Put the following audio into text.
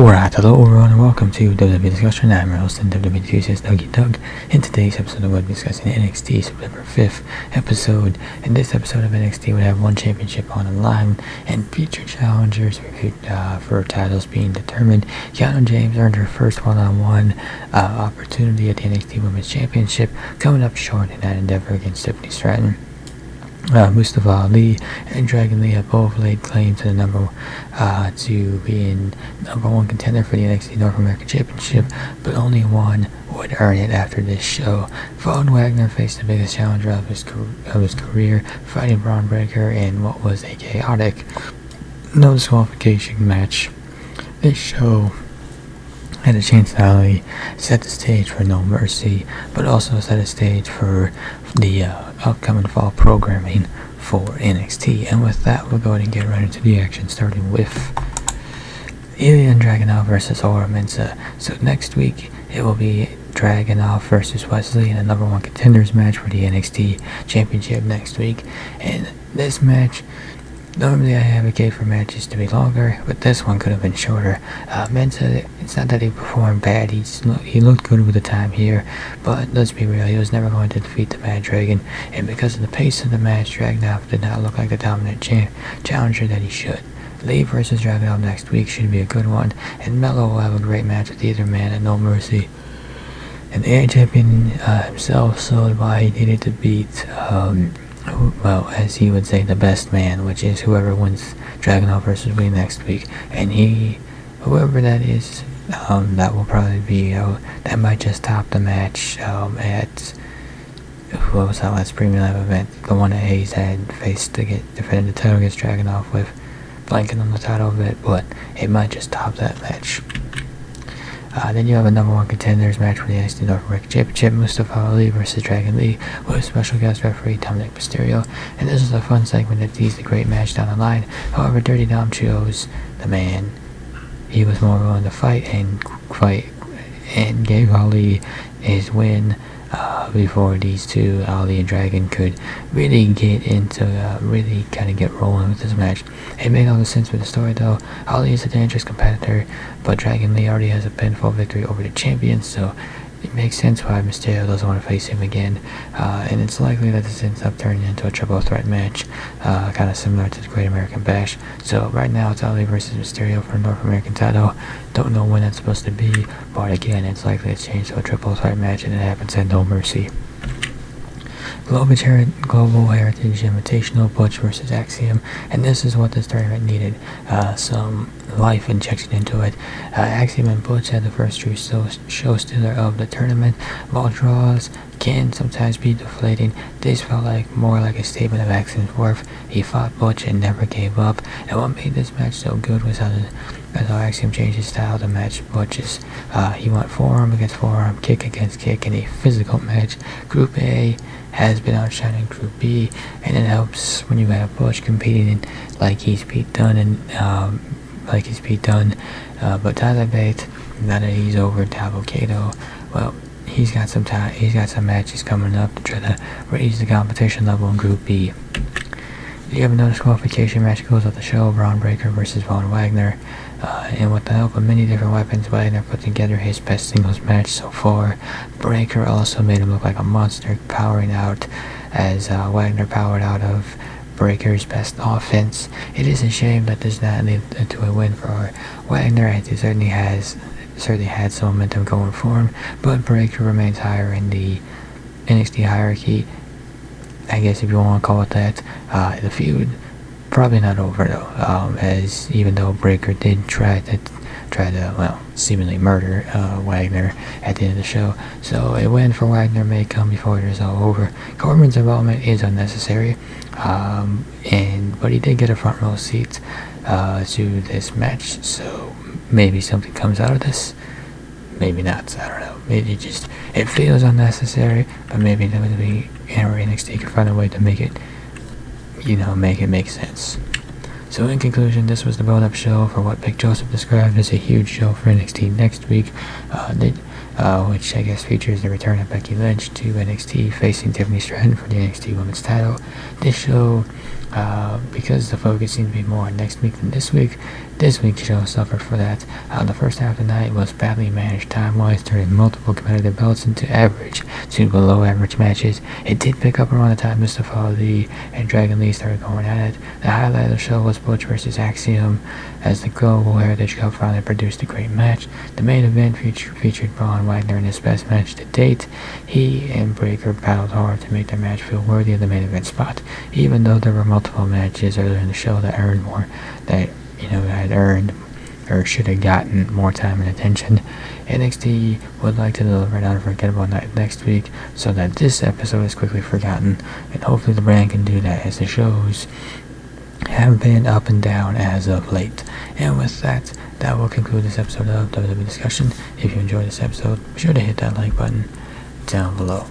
Alright, hello everyone and welcome to WWE Discussion. I'm your host and WWE enthusiast Dougie. In today's episode we'll be discussing NXT September 5th episode. In this episode of NXT we have one championship on the line and featured challengers for titles being determined. Kiana James earned her first one-on-one opportunity at the NXT Women's Championship, coming up short in that endeavor against Tiffany Stratton. Mustafa Ali and Dragon Lee have both laid claim to to being number one contender for the NXT North American Championship, but only one would earn it after this show. Von Wagner faced the biggest challenger of his career, fighting Braun Breaker in what was a chaotic no disqualification match. This show had a chance to not only set the stage for No Mercy, but also set a stage for the upcoming fall programming for NXT. And with that, we'll go ahead and get right into the action, starting with Ilya Dragunov versus Ora Mensah. So next week, it will be Dragunov versus Wesley in a number one contenders match for the NXT Championship next week. And this match, normally I advocate for matches to be longer, but this one could have been shorter. Mensah, it's not that he performed bad, he looked good with the time here, but let's be real, he was never going to defeat the Mad Dragon, and because of the pace of the match, Dragunov did not look like the dominant challenger that he should. Lee versus Dragunov next week should be a good one, and Mello will have a great match with either man at No Mercy. And the champion himself showed why he needed to beat well, as he would say, the best man, which is whoever wins Dragunov versus Lee next week. And whoever that is, that will probably be, that might just top the match at, what was that last premium live event? The one that Hayes had faced to defend the title against Dragunov with, blanking on the title of it, but it might just top that match. Then you have a number one contenders match for the NXT North American Championship, Mustafa Ali versus Dragon Lee, with special guest referee Dominic Mysterio. And this is a fun segment that teased a great match down the line. However, Dirty Dom chose the man. He was more willing to fight and gave Ali his win before these two, Ali and Dragon, could really get into, really kind of get rolling with this match. It made all the sense with the story though. Ali is a dangerous competitor, but Dragon Lee already has a pinfall victory over the champion, so it makes sense why Mysterio doesn't want to face him again. And it's likely that this ends up turning into a triple threat match, kind of similar to the Great American Bash. So right now it's Ali versus Mysterio for the North American title. Don't know when that's supposed to be, but again, it's likely to change to a triple threat match, and it happens at No Mercy. Global Heritage Invitational, Butch versus Axiom, and this is what this tournament needed, some life injection into it. Axiom and Butch had the first true show stealer of the tournament. While draws can sometimes be deflating, this felt more like a statement of Axiom's worth. He fought Butch and never gave up, and what made this match so good was how Axiom changed his style to match Butch's. He went forearm against forearm, kick against kick in a physical match. Group A has been outshining Group B, and it helps when you have Butch competing like he's Pete Dunne, but Tyler Bates, now that he's over Tabo Kato, well, he's got some matches coming up to try to raise the competition level in Group B. You have another disqualification match goes off the show, Braun Breaker versus Von Wagner, and with the help of many different weapons, Wagner put together his best singles match so far. Breaker also made him look like a monster, powering out as Wagner powered out of Breaker's best offense. It is a shame that does not lead to a win for Wagner, as he certainly had some momentum going for him, but Breaker remains higher in the NXT hierarchy, I guess if you want to call it that. The feud probably not over though, as even though Breaker did try to seemingly murder Wagner at the end of the show, so a win for Wagner may come before it is all over. Corbin's involvement is unnecessary, but he did get a front row seat to this match, so maybe something comes out of this. Maybe not, I don't know. Maybe it feels unnecessary, but maybe WWE or NXT can find a way to make it make sense. So in conclusion, this was the build-up show for what Big Joseph described as a huge show for NXT next week. which I guess features the return of Becky Lynch to NXT facing Tiffany Stratton for the NXT Women's title. This show, because the focus seemed to be more on next week than this week's show suffered for that. The first half of the night was badly managed time-wise, turning multiple competitive belts into average to below average matches. It did pick up around the time Mustafa Ali and Dragon Lee started going at it. The highlight of the show was Butch vs. Axiom, as the Global Heritage Cup finally produced a great match. The main event featured Braun Wagner in his best match to date. He and Breakker battled hard to make their match feel worthy of the main event spot, even though there were multiple matches earlier in the show that earned more, that had earned or should have gotten more time and attention. NXT would like to deliver an unforgettable night next week so that this episode is quickly forgotten, and hopefully the brand can do that, as the shows have been up and down as of late. And with that, that will conclude this episode of WWE Discussion. If you enjoyed this episode, be sure to hit that like button down below.